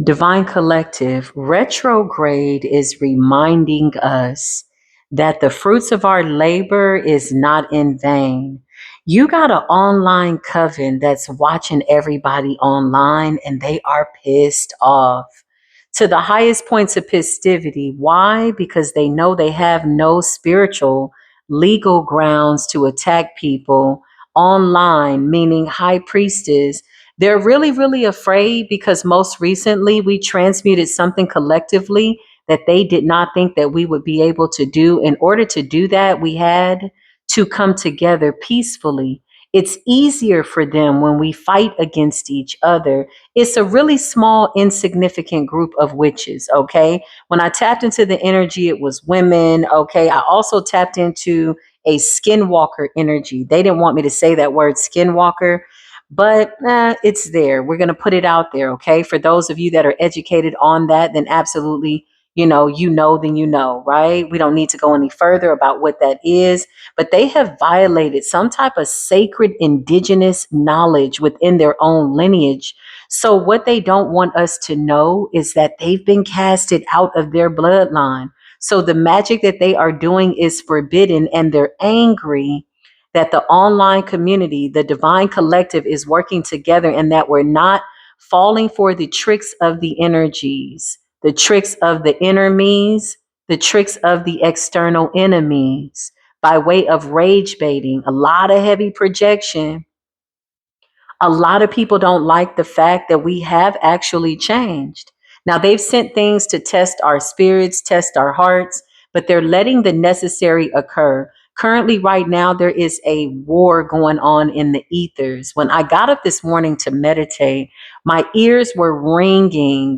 Divine Collective, retrograde is reminding us that the fruits of our labor is not in vain. You got an online coven that's watching everybody online and they are pissed off to the highest points of festivity. Why? Because they know they have no spiritual legal grounds to attack people online, meaning high priestess. They're really, really afraid because most recently we transmuted something collectively that they did not think that we would be able to do. In order to do that, we had to come together peacefully. It's easier for them when we fight against each other. It's a really small, insignificant group of witches, okay? When I tapped into the energy, it was women, okay? I also tapped into a skinwalker energy. They didn't want me to say that word, skinwalker, but it's there. We're going to put it out there, okay? For those of you that are educated on that, then absolutely, then you know, right? We don't need to go any further about what that is, but they have violated some type of sacred indigenous knowledge within their own lineage. So what they don't want us to know is that they've been casted out of their bloodline. So the magic that they are doing is forbidden, and they're angry that the online community, the divine collective, is working together and that we're not falling for the tricks of the energies, the tricks of the enemies, the tricks of the external enemies by way of rage baiting, a lot of heavy projection. A lot of people don't like the fact that we have actually changed. Now, they've sent things to test our spirits, test our hearts, but they're letting the necessary occur. Currently, right now, there is a war going on in the ethers. When I got up this morning to meditate, my ears were ringing,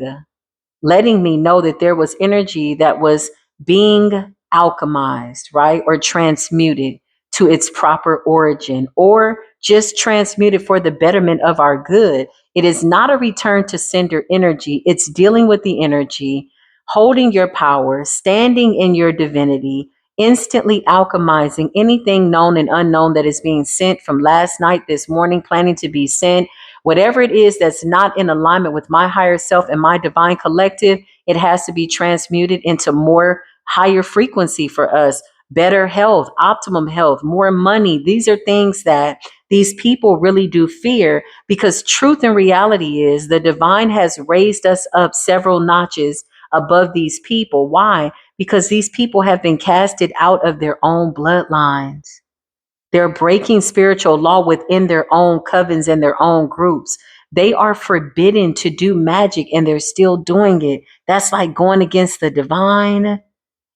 letting me know that there was energy that was being alchemized, right? Or transmuted to its proper origin, or just transmuted for the betterment of our good. It is not a return to sender energy. It's dealing with the energy, holding your power, standing in your divinity, instantly alchemizing anything known and unknown that is being sent from last night, this morning, planning to be sent. Whatever it is that's not in alignment with my higher self and my divine collective, it has to be transmuted into more higher frequency for us, better health, optimum health, more money. These are things that these people really do fear, because truth and reality is the divine has raised us up several notches above these people. Why? Because these people have been casted out of their own bloodlines. They're breaking spiritual law within their own covens and their own groups. They are forbidden to do magic and they're still doing it. That's like going against the divine,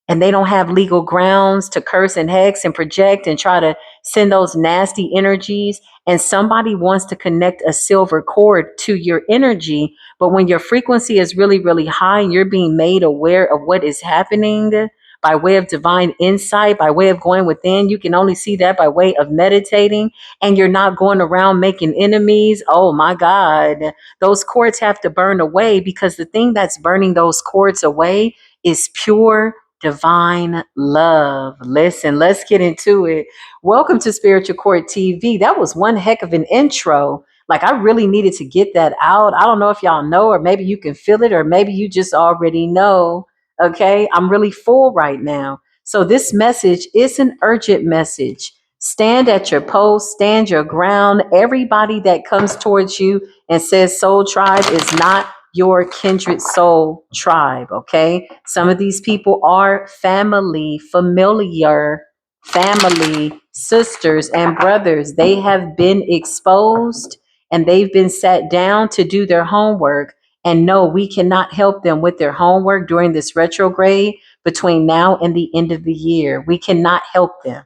and they don't have legal grounds to curse and hex and project and try to send those nasty energies. And somebody wants to connect a silver cord to your energy. But when your frequency is really, really high and you're being made aware of what is happening by way of divine insight, by way of going within, you can only see that by way of meditating, and you're not going around making enemies. Oh my God, those cords have to burn away, because the thing that's burning those cords away is pure divine love. Listen, let's get into it. Welcome to Spiritual Court TV. That was one heck of an intro. Like, I really needed to get that out. I don't know if y'all know, or maybe you can feel it, or maybe you just already know. Okay, I'm really full right now. So this message is an urgent message. Stand at your post, stand your ground. Everybody that comes towards you and says soul tribe is not your kindred soul tribe, okay? Some of these people are familiar, family, sisters, and brothers. They have been exposed and they've been sat down to do their homework. And no, we cannot help them with their homework during this retrograde between now and the end of the year. We cannot help them.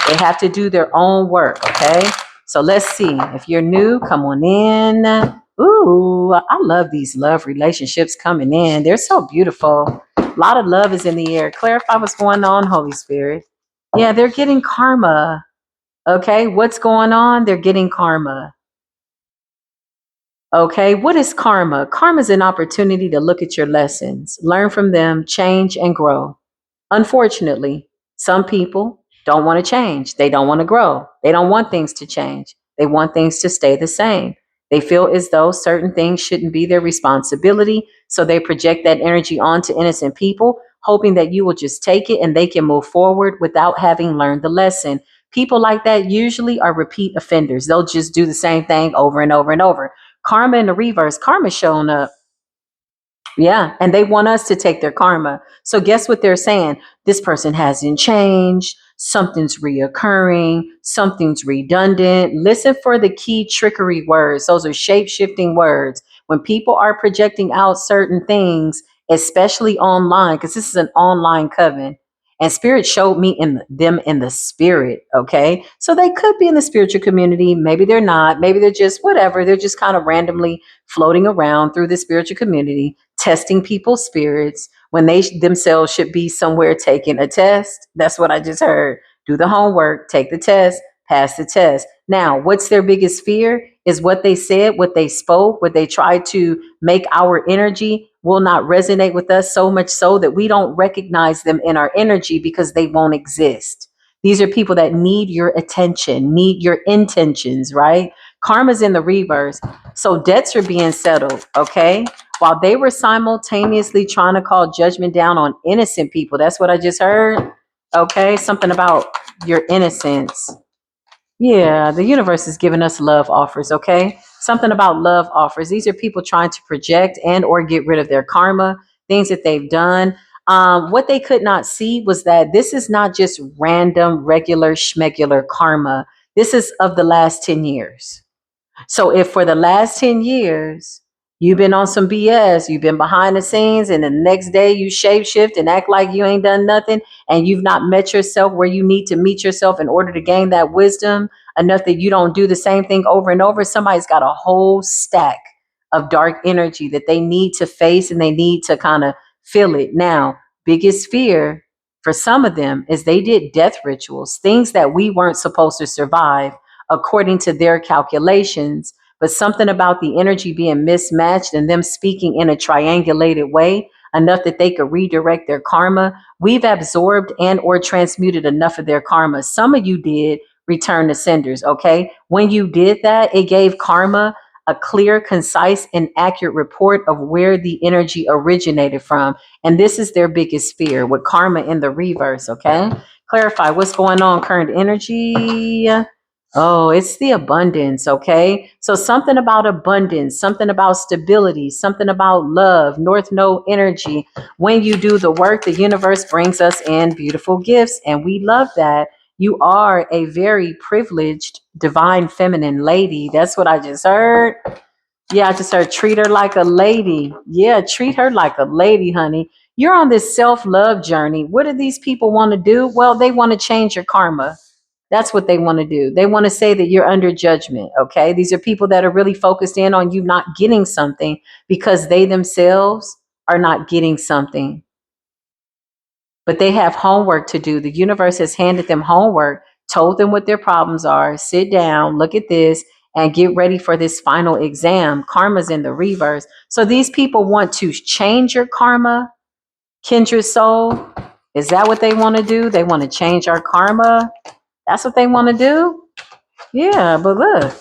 They have to do their own work, okay? So let's see. If you're new, come on in. Ooh, I love these love relationships coming in. They're so beautiful. A lot of love is in the air. Clarify what's going on, Holy Spirit. Yeah, they're getting karma. Okay, what's going on? They're getting karma. Okay, what is karma? Karma is an opportunity to look at your lessons, learn from them, change, and grow. Unfortunately, some people don't want to change. They don't want to grow. They don't want things to change. They want things to stay the same. They feel as though certain things shouldn't be their responsibility. So they project that energy onto innocent people, hoping that you will just take it and they can move forward without having learned the lesson. People like that usually are repeat offenders. They'll just do the same thing over and over and over. Karma in the reverse, karma showing up. Yeah, and they want us to take their karma. So guess what they're saying? This person hasn't changed. Something's reoccurring. Something's redundant. Listen for the key trickery words. Those are shape-shifting words. When people are projecting out certain things, especially online, because this is an online coven, and spirit showed me in them in the spirit. Okay, so they could be in the spiritual community. Maybe they're not. Maybe they're just whatever. They're just kind of randomly floating around through the spiritual community, testing people's spirits when they themselves should be somewhere taking a test. That's what I just heard. Do the homework, take the test, pass the test. Now, what's their biggest fear is what they said, what they spoke, what they tried to make our energy will not resonate with us, so much so that we don't recognize them in our energy because they won't exist. These are people that need your attention, need your intentions, right? Karma's in the reverse. So debts are being settled, okay? While they were simultaneously trying to call judgment down on innocent people. That's what I just heard. Okay, something about your innocence. Yeah, the universe is giving us love offers, okay? Something about love offers. These are people trying to project and or get rid of their karma, things that they've done. What they could not see was that this is not just random, regular, schmegular karma. This is of the last 10 years. So if for the last 10 years you've been on some BS, you've been behind the scenes, and the next day you shape shift and act like you ain't done nothing, and you've not met yourself where you need to meet yourself in order to gain that wisdom enough that you don't do the same thing over and over, somebody's got a whole stack of dark energy that they need to face and they need to kind of feel it. Now, biggest fear for some of them is they did death rituals, things that we weren't supposed to survive according to their calculations, but something about the energy being mismatched and them speaking in a triangulated way enough that they could redirect their karma. We've absorbed and or transmuted enough of their karma. Some of you did return to senders, okay? When you did that, it gave karma a clear, concise, and accurate report of where the energy originated from. And this is their biggest fear with karma in the reverse, okay? Clarify what's going on, current energy. Oh, it's the abundance, okay? So something about abundance, something about stability, something about love, North Node energy. When you do the work, the universe brings us in beautiful gifts, and we love that. You are a very privileged, divine feminine lady. That's what I just heard. Yeah, I just heard treat her like a lady. Yeah, treat her like a lady, honey. You're on this self-love journey. What do these people want to do? Well, they want to change your karma. That's what they want to do. They want to say that you're under judgment. Okay. These are people that are really focused in on you not getting something because they themselves are not getting something. But they have homework to do. The universe has handed them homework, told them what their problems are. Sit down, look at this, and get ready for this final exam. Karma's in the reverse. So these people want to change your karma, kindred soul. Is that what they want to do? They want to change our karma. That's what they want to do. Yeah, but look,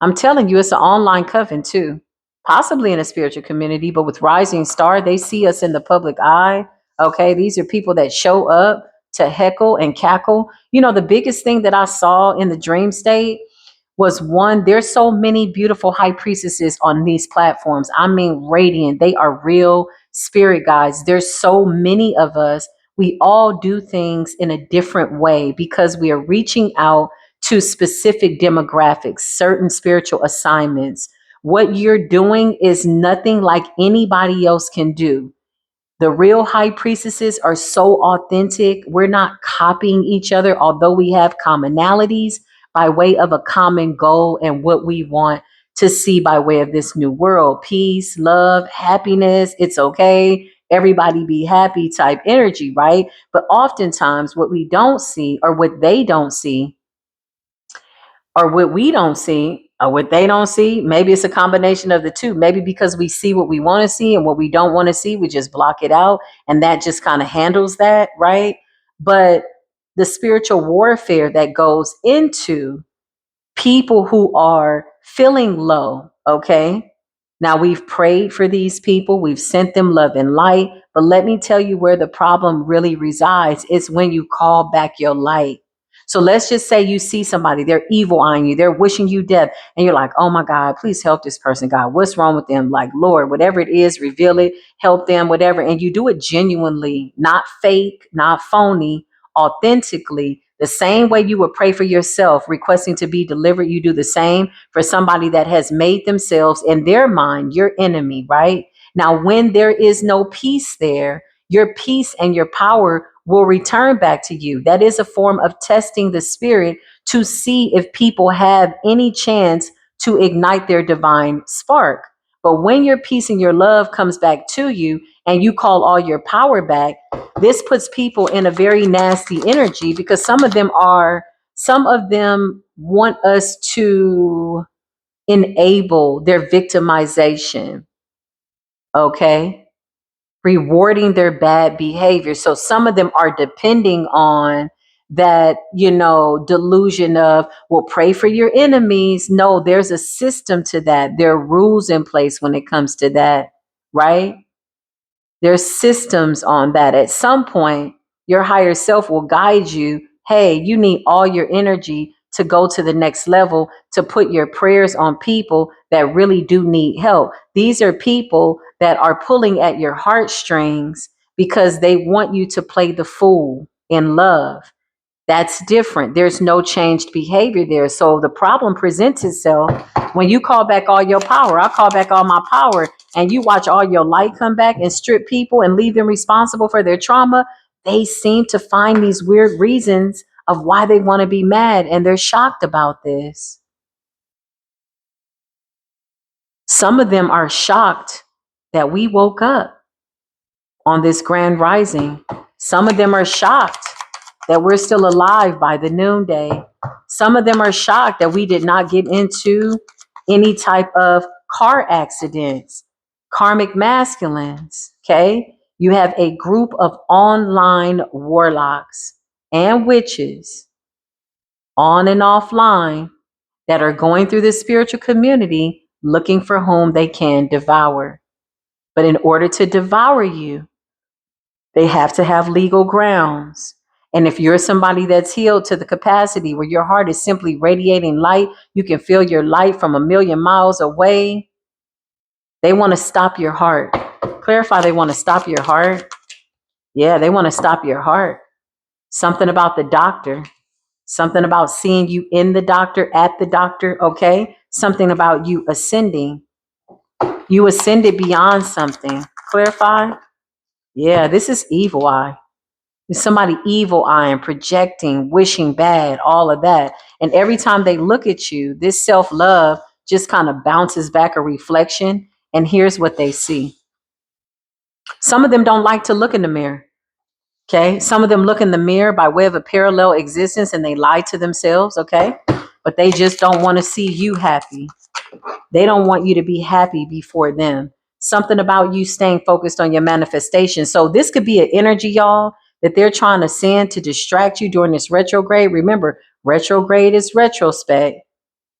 I'm telling you, it's an online coven too, possibly in a spiritual community, but with Rising Star, they see us in the public eye. Okay, these are people that show up to heckle and cackle. You know, the biggest thing that I saw in the dream state was one, there's so many beautiful high priestesses on these platforms. I mean, radiant. They are real spirit guides. There's so many of us. We all do things in a different way because we are reaching out to specific demographics, certain spiritual assignments. What you're doing is nothing like anybody else can do. The real high priestesses are so authentic. We're not copying each other, although we have commonalities by way of a common goal and what we want to see by way of this new world. Peace, love, happiness, it's okay. Everybody be happy type energy, right? But oftentimes, what we don't see or what they don't see or what we don't see or what they don't see, maybe it's a combination of the two. Maybe because we see what we want to see and what we don't want to see, we just block it out, and that just kind of handles that, right? But the spiritual warfare that goes into people who are feeling low, okay? Now we've prayed for these people, we've sent them love and light, but let me tell you where the problem really resides. It's when you call back your light. So let's just say you see somebody, they're evil eyeing you, they're wishing you death, and you're like, oh my God, please help this person, God. What's wrong with them? Like, Lord, whatever it is, reveal it, help them, whatever. And you do it genuinely, not fake, not phony, authentically. The same way you would pray for yourself, requesting to be delivered, you do the same for somebody that has made themselves in their mind your enemy, right? Now, when there is no peace there, your peace and your power will return back to you. That is a form of testing the spirit to see if people have any chance to ignite their divine spark. But when your peace and your love comes back to you and you call all your power back, this puts people in a very nasty energy because some of them want us to enable their victimization, okay? Rewarding their bad behavior. So some of them are depending on that, delusion of, well, pray for your enemies. No, there's a system to that. There are rules in place when it comes to that, right? There's systems on that. At some point, your higher self will guide you. Hey, you need all your energy to go to the next level, to put your prayers on people that really do need help. These are people that are pulling at your heartstrings because they want you to play the fool in love. That's different. There's no changed behavior there. So the problem presents itself when you call back all your power. I call back all my power, and you watch all your light come back and strip people and leave them responsible for their trauma. They seem to find these weird reasons of why they want to be mad, and they're shocked about this. Some of them are shocked that we woke up on this grand rising. Some of them are shocked that we're still alive by the noonday. Some of them are shocked that we did not get into any type of car accidents. Karmic masculines, okay? You have a group of online warlocks and witches on and offline that are going through the spiritual community looking for whom they can devour. But in order to devour you, they have to have legal grounds. And if you're somebody that's healed to the capacity where your heart is simply radiating light, you can feel your light from a million miles away. They want to stop your heart. Clarify, they want to stop your heart. Yeah, they want to stop your heart. Something about the doctor, something about seeing you in the doctor, at the doctor, okay? Something about you ascending. You ascended beyond something. Clarify. Yeah, this is evil eye. There's somebody evil eyeing, projecting, wishing bad, all of that. And every time they look at you, this self-love just kind of bounces back a reflection. And here's what they see. Some of them don't like to look in the mirror. Okay. Some of them look in the mirror by way of a parallel existence and they lie to themselves. Okay. But they just don't want to see you happy. They don't want you to be happy before them. Something about you staying focused on your manifestation. So this could be an energy, y'all, that they're trying to send to distract you during this retrograde. Remember, retrograde is retrospect.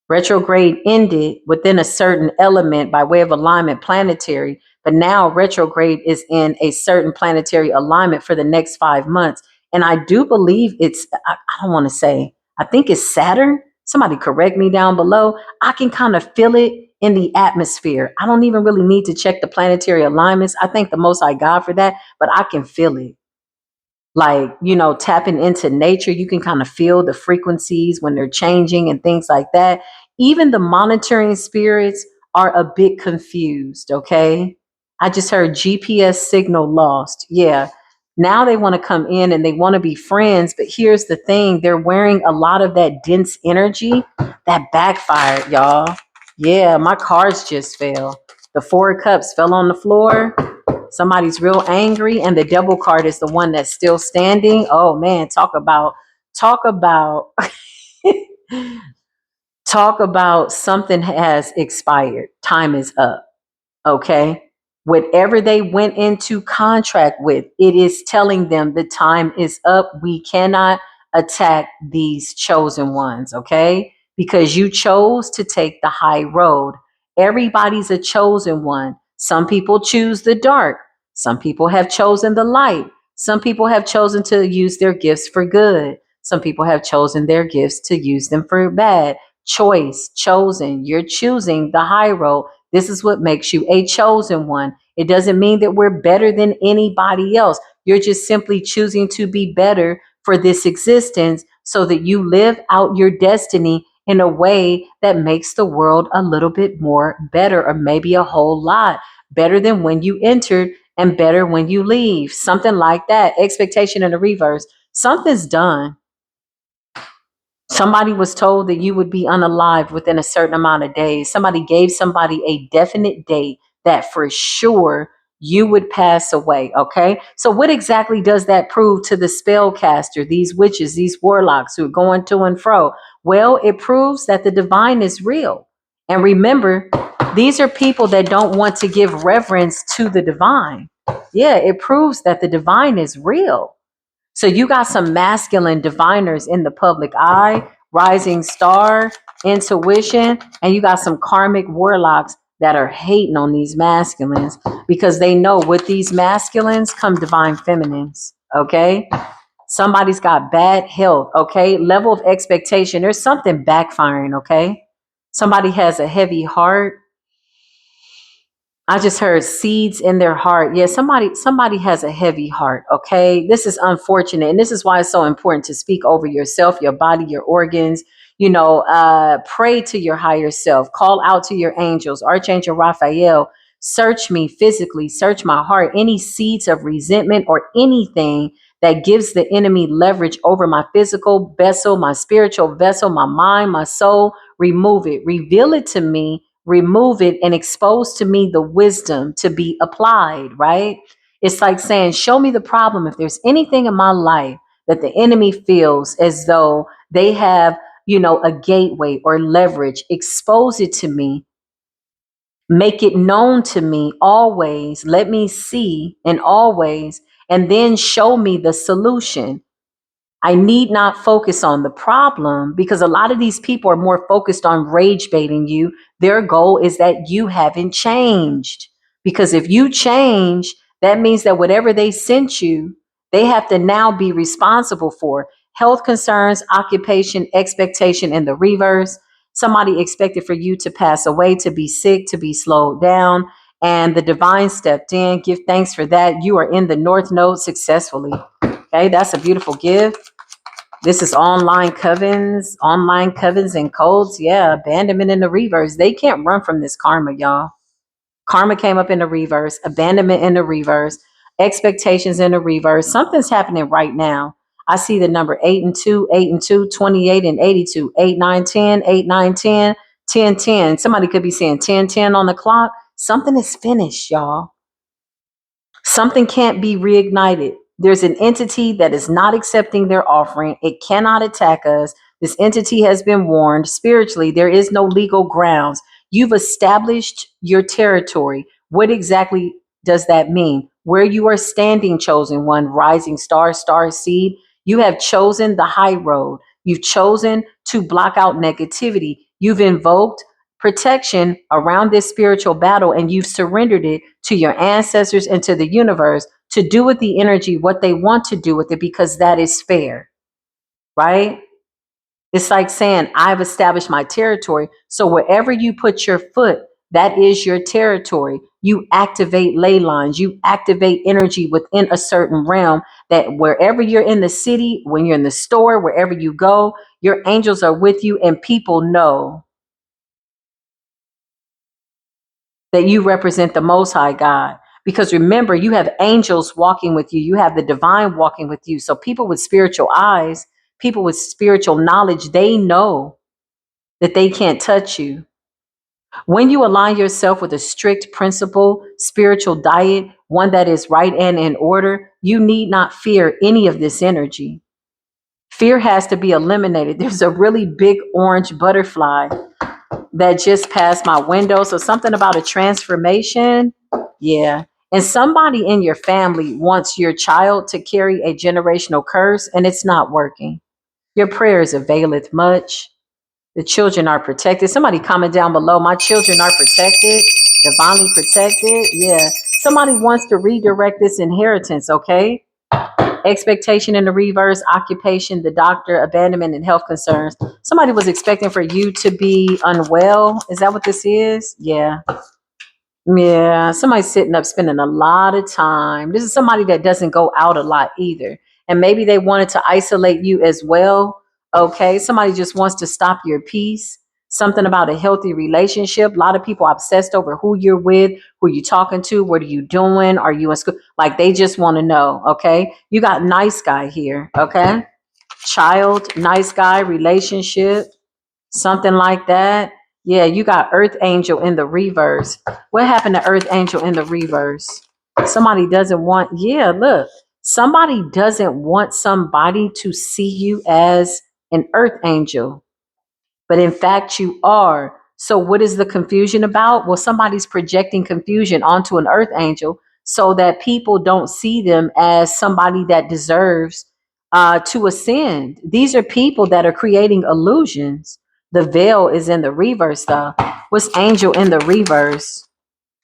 Retrograde ended within a certain element by way of alignment planetary, but now retrograde is in a certain planetary alignment for the next 5 months. And I do believe I don't want to say, I think it's Saturn. Somebody correct me down below. I can kind of feel it in the atmosphere. I don't even really need to check the planetary alignments. I thank the Most High God for that, but I can feel it. Like, tapping into nature, you can kind of feel the frequencies when they're changing and things like that. Even the monitoring spirits are a bit confused, okay? I just heard GPS signal lost. Yeah. Now they want to come in and they want to be friends, but here's the thing, they're wearing a lot of that dense energy that backfired, y'all. Yeah, my cards just fell. The 4 of Cups fell on the floor. Somebody's real angry, and the devil card is the one that's still standing. Oh man, talk about talk about something has expired. Time is up. Okay. Whatever they went into contract with, it is telling them the time is up. We cannot attack these chosen ones. Okay. because you chose to take the high road. Everybody's a chosen one. Some people choose the dark. Some people have chosen the light. Some people have chosen to use their gifts for good. Some people have chosen their gifts to use them for bad. Choice, chosen. You're choosing the high road. This is what makes you a chosen one. It doesn't mean that we're better than anybody else. You're just simply choosing to be better for this existence so that you live out your destiny in a way that makes the world a little bit more better, or maybe a whole lot better than when you entered and better when you leave. Something like that. Expectation in the reverse. Something's done. Somebody was told that you would be unalive within a certain amount of days. Somebody gave somebody a definite date that for sure you would pass away. Okay. So, what exactly does that prove to the spellcaster, these witches, these warlocks who are going to and fro? Well, it proves that the divine is real. And remember, these are people that don't want to give reverence to the divine. Yeah, it proves that the divine is real. So you got some masculine diviners in the public eye, rising star, intuition, and you got some karmic warlocks that are hating on these masculines because they know with these masculines come divine feminines. Okay. Somebody's got bad health. Okay. Level of expectation. There's something backfiring. Okay. Somebody has a heavy heart. I just heard seeds in their heart. Yeah, somebody has a heavy heart, okay? This is unfortunate. And this is why it's so important to speak over yourself, your body, your organs. Pray to your higher self. Call out to your angels. Archangel Raphael, search me physically, search my heart. Any seeds of resentment or anything that gives the enemy leverage over my physical vessel, my spiritual vessel, my mind, my soul, remove it. Reveal it to me, remove it, and expose to me the wisdom to be applied, right? It's like saying, show me the problem. If there's anything in my life that the enemy feels as though they have, a gateway or leverage, expose it to me, make it known to me always, let me see and always, and then show me the solution. I need not focus on the problem because a lot of these people are more focused on rage baiting you. Their goal is that you haven't changed. Because if you change, that means that whatever they sent you, they have to now be responsible for. Health concerns, occupation, expectation in the reverse. Somebody expected for you to pass away, to be sick, to be slowed down. And the divine stepped in. Give thanks for that. You are in the North Node successfully. Okay, that's a beautiful gift. This is online covens and codes. Yeah, abandonment in the reverse. They can't run from this karma, y'all. Karma came up in the reverse, abandonment in the reverse, expectations in the reverse. Something's happening right now. I see the number 8 and 2, 8 and 2, 28 and 82, 8, 9, 10, 8, 9, 10, 10, 10. Somebody could be saying 10, 10 on the clock. Something is finished, y'all. Something can't be reignited. There's an entity that is not accepting their offering. It cannot attack us. This entity has been warned. Spiritually, there is no legal grounds. You've established your territory. What exactly does that mean? Where you are standing, chosen one, rising star, star seed, you have chosen the high road. You've chosen to block out negativity. You've invoked protection around this spiritual battle, and you've surrendered it to your ancestors and to the universe to do with the energy what they want to do with it, because that is fair, right? It's like saying, I've established my territory. So wherever you put your foot, that is your territory. You activate ley lines, you activate energy within a certain realm, that wherever you're in the city, when you're in the store, wherever you go, your angels are with you, and people know that you represent the Most High God. Because remember, you have angels walking with you, you have the divine walking with you. So people with spiritual eyes, people with spiritual knowledge, they know that they can't touch you. When you align yourself with a strict principle, spiritual diet, one that is right and in order, you need not fear any of this energy. Fear has to be eliminated. There's a really big orange butterfly that just passed my window. So something about a transformation. Yeah. And somebody in your family wants your child to carry a generational curse, and it's not working. Your prayers availeth much. The children are protected. Somebody comment down below. My children are protected, divinely protected. Yeah. Somebody wants to redirect this inheritance, okay? Expectation in the reverse, occupation, the doctor, abandonment, and health concerns. Somebody was expecting for you to be unwell. Is that what this is? Yeah. Yeah, somebody's sitting up spending a lot of time. This is somebody that doesn't go out a lot either. And maybe they wanted to isolate you as well. Okay, somebody just wants to stop your peace. Something about a healthy relationship. A lot of people obsessed over who you're with, who you talking to, what are you doing? Are you in school? Like they just want to know. Okay, you got nice guy here. Okay, child, nice guy, relationship, something like that. Yeah, you got Earth Angel in the reverse. What happened to Earth Angel in the reverse? Somebody doesn't want, yeah, look, somebody doesn't want somebody to see you as an Earth Angel, but in fact, you are. So, what is the confusion about? Well, somebody's projecting confusion onto an Earth Angel so that people don't see them as somebody that deserves to ascend. These are people that are creating illusions. The veil is in the reverse, though. What's angel in the reverse?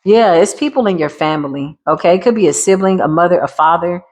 Yeah, it's people in your family. Okay. It could be a sibling, a mother, a father.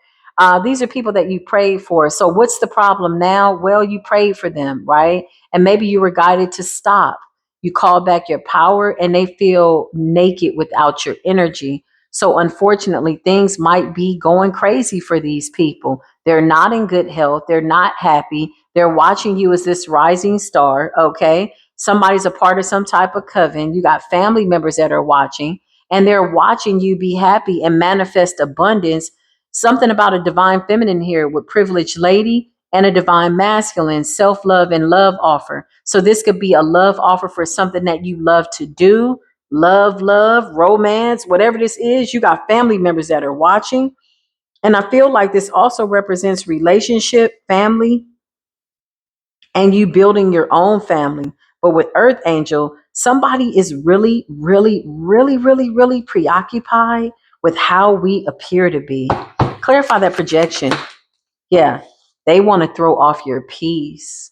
These are people that you prayed for. So what's the problem now? Well, you prayed for them, right? And maybe you were guided to stop. You call back your power and they feel naked without your energy. So unfortunately, things might be going crazy for these people. They're not in good health. They're not happy. They're watching you as this rising star. Okay. Somebody's a part of some type of coven. You got family members that are watching and they're watching you be happy and manifest abundance. Something about a divine feminine here with privileged lady and a divine masculine, self-love and love offer. So this could be a love offer for something that you love to do, love, romance, whatever this is. You got family members that are watching. And I feel like this also represents relationship, family, and you building your own family. But with Earth Angel, somebody is really preoccupied with how we appear to be. Clarify that projection. Yeah, they want to throw off your peace.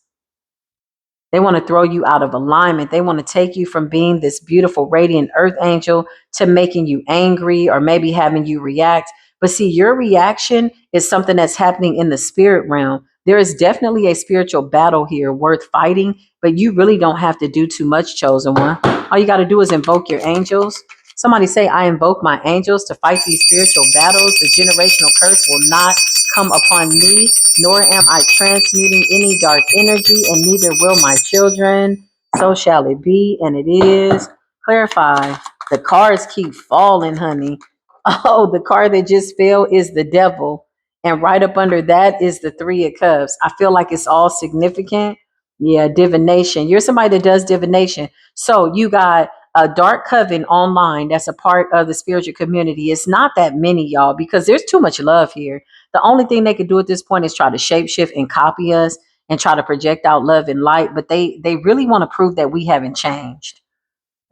They want to throw you out of alignment. They want to take you from being this beautiful, radiant Earth Angel to making you angry or maybe having you react. But see, your reaction is something that's happening in the spirit realm. There is definitely a spiritual battle here worth fighting, but you really don't have to do too much, chosen one. All you got to do is invoke your angels. Somebody say, I invoke my angels to fight these spiritual battles. The generational curse will not come upon me, nor am I transmuting any dark energy, and neither will my children. So shall it be, and it is. Clarify. The cards keep falling, honey. Oh, the card that just fell is the devil. And right up under that is the Three of Cups. I feel like it's all significant. Yeah, divination. You're somebody that does divination. So you got a dark coven online that's a part of the spiritual community. It's not that many, y'all, because there's too much love here. The only thing they could do at this point is try to shapeshift and copy us and try to project out love and light. But they really want to prove that we haven't changed,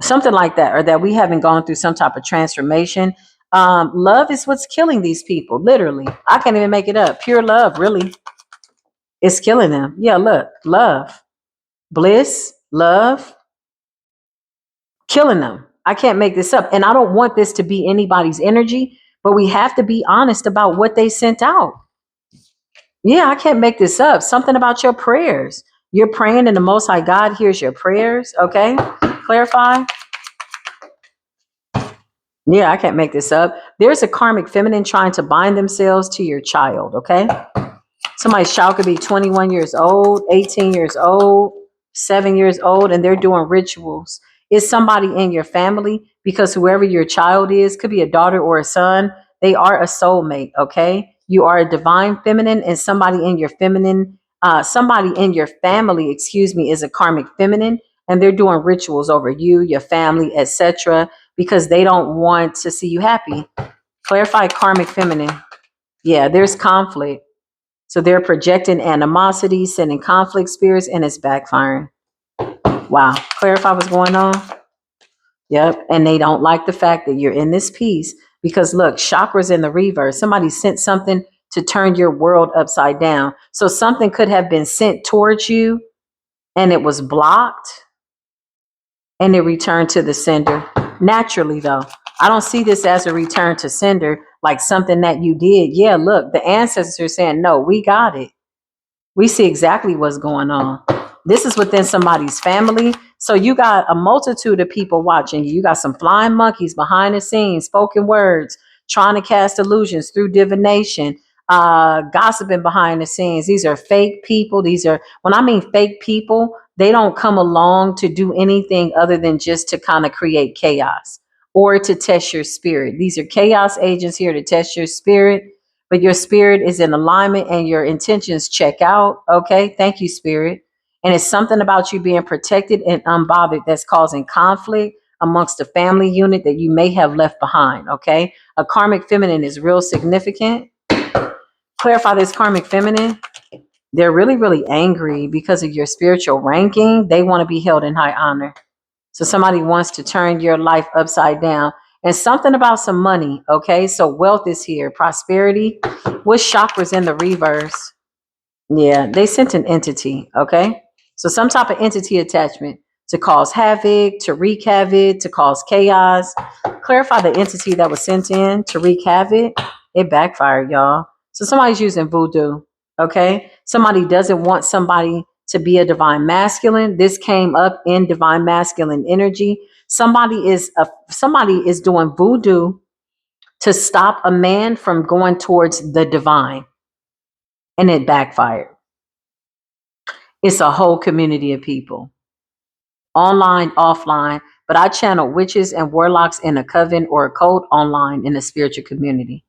something like that, or that we haven't gone through some type of transformation. Love is what's killing these people. Literally, I can't even make it up. Pure love, really, is killing them. Yeah, look, love, bliss, love, killing them. I can't make this up, and I don't want this to be anybody's energy. But we have to be honest about what they sent out. Yeah, I can't make this up. Something about your prayers. You're praying and the Most High God hears your prayers. Okay. Clarify. Yeah, I can't make this up. There's a karmic feminine trying to bind themselves to your child. Okay. Somebody's child could be 21 years old, 18 years old, 7 years old, and they're doing rituals. Is somebody in your family? Because whoever your child is, could be a daughter or a son, they are a soulmate. Okay. You are a divine feminine, and somebody in your feminine, somebody in your family, excuse me, is a karmic feminine, and they're doing rituals over you, your family, etc., because they don't want to see you happy. Clarify karmic feminine. Yeah, there's conflict. So they're projecting animosity, sending conflict spirits, and it's backfiring. Wow. Clarify what's going on. Yep. And they don't like the fact that you're in this piece because look, chakras in the reverse. Somebody sent something to turn your world upside down. So something could have been sent towards you and it was blocked and it returned to the sender. Naturally, though, I don't see this as a return to sender, like something that you did. Yeah, look, the ancestors are saying, no, we got it. We see exactly what's going on. This is within somebody's family. So you got a multitude of people watching you. You got some flying monkeys behind the scenes, spoken words, trying to cast illusions through divination, gossiping behind the scenes. These are fake people. When I mean fake people, they don't come along to do anything other than just to kind of create chaos or to test your spirit. These are chaos agents here to test your spirit, but your spirit is in alignment and your intentions check out. Okay. Thank you, spirit. And it's something about you being protected and unbothered that's causing conflict amongst the family unit that you may have left behind. Okay. A karmic feminine is real significant. Clarify this karmic feminine. They're really, really angry because of your spiritual ranking. They want to be held in high honor. So somebody wants to turn your life upside down. And something about some money, okay? So wealth is here, prosperity. What chakras in the reverse? Yeah, they sent an entity, okay? So some type of entity attachment to cause havoc, to wreak havoc, to cause chaos. Clarify the entity that was sent in to wreak havoc. It backfired, y'all. So somebody's using voodoo, okay? Somebody doesn't want somebody to be a divine masculine. This came up in divine masculine energy. Somebody is doing voodoo to stop a man from going towards the divine, and it backfired. It's a whole community of people, online, offline. But I channel witches and warlocks in a coven or a cult online in the spiritual community.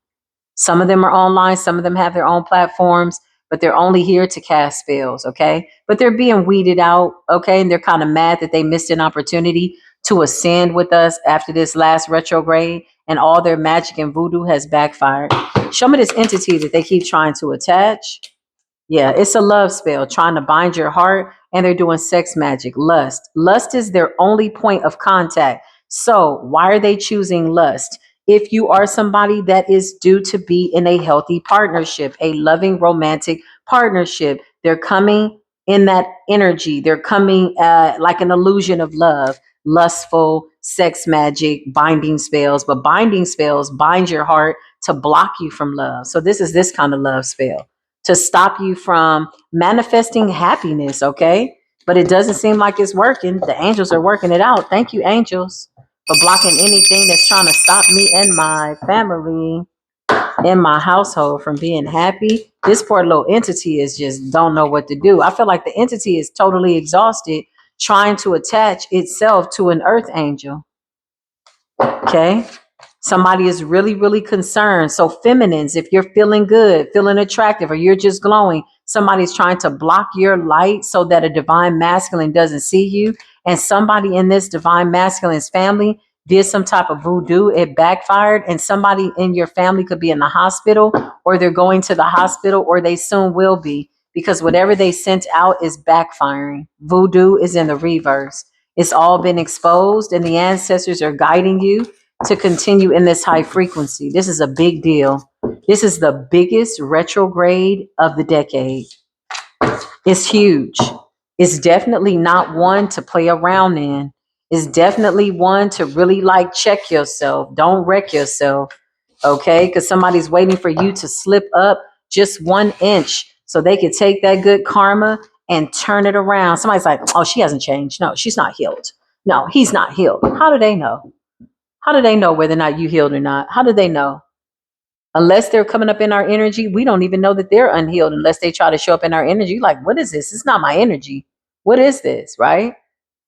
Some of them are online, some of them have their own platforms, but they're only here to cast spells, okay? But they're being weeded out, okay? And they're kind of mad that they missed an opportunity to ascend with us after this last retrograde, and all their magic and voodoo has backfired. Show me this entity that they keep trying to attach. Yeah, it's a love spell trying to bind your heart, and they're doing sex magic, lust. Lust is their only point of contact. So, why are they choosing lust? If you are somebody that is due to be in a healthy partnership, a loving romantic partnership, they're coming in that energy. They're coming like an illusion of love, lustful, sex magic, binding spells. But binding spells bind your heart to block you from love. So, this is this kind of love spell to stop you from manifesting happiness, okay? But it doesn't seem like it's working. The angels are working it out. Thank you, angels, for blocking anything that's trying to stop me and my family, in my household, from being happy. This poor little entity is just don't know what to do. I feel like the entity is totally exhausted trying to attach itself to an earth angel, okay? Somebody is really, really concerned. So feminines, if you're feeling good, feeling attractive, or you're just glowing, somebody's trying to block your light so that a divine masculine doesn't see you. And somebody in this divine masculine's family did some type of voodoo. It backfired. And somebody in your family could be in the hospital, or they're going to the hospital, or they soon will be, because whatever they sent out is backfiring. Voodoo is in the reverse. It's all been exposed, and the ancestors are guiding you to continue in this high frequency. This is a big deal. This is the biggest retrograde of the decade. It's huge. It's definitely not one to play around in. It's definitely one to really like check yourself. Don't wreck yourself, okay? Because somebody's waiting for you to slip up just 1 inch so they could take that good karma and turn it around. Somebody's like, oh, she hasn't changed. No, she's not healed. No, he's not healed. How do they know? How do they know whether or not you healed or not? How do they know? Unless they're coming up in our energy, we don't even know that they're unhealed unless they try to show up in our energy. Like, what is this? It's not my energy. What is this? Right?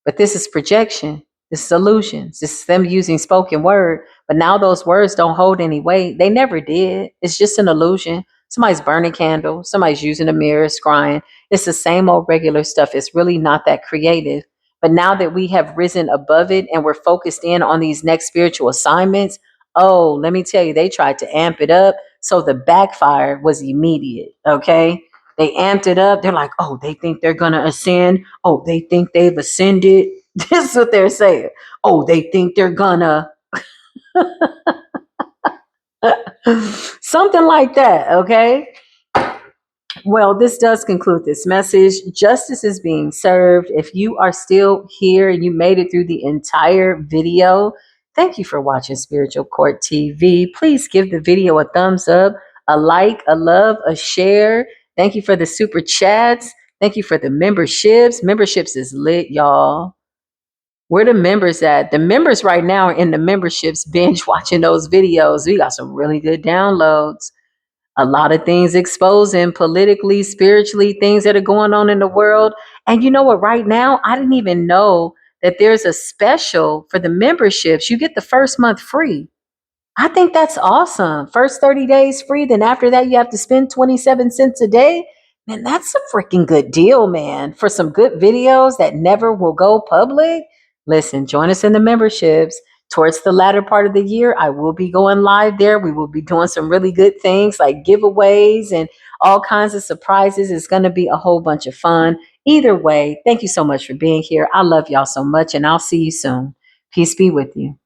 But this is projection. This is illusions. This is them using spoken word. But now those words don't hold any weight. They never did. It's just an illusion. Somebody's burning candles. Somebody's using a mirror, scrying. It's the same old regular stuff. It's really not that creative. But now that we have risen above it and we're focused in on these next spiritual assignments, oh, let me tell you, they tried to amp it up. So the backfire was immediate. Okay. They amped it up. They're like, oh, they think they're going to ascend. Oh, they think they've ascended. This is what they're saying. Oh, they think they're gonna. Something like that, okay? Well, this does conclude this message. Justice is being served. If you are still here and you made it through the entire video, thank you for watching Spiritual Court TV. Please give the video a thumbs up, a like, a love, a share. Thank you for the super chats. Thank you for the memberships. Memberships is lit, y'all. Where the members at? The members right now are in the memberships binge watching those videos. We got some really good downloads. A lot of things exposing politically, spiritually, things that are going on in the world. And you know what? Right now, I didn't even know that there's a special for the memberships. You get the first month free. I think that's awesome. First 30 days free. Then after that, you have to spend 27 cents a day. Man, that's a freaking good deal, man. For some good videos that never will go public. Listen, join us in the memberships. Towards the latter part of the year, I will be going live there. We will be doing some really good things like giveaways and all kinds of surprises. It's going to be a whole bunch of fun. Either way, thank you so much for being here. I love y'all so much, and I'll see you soon. Peace be with you.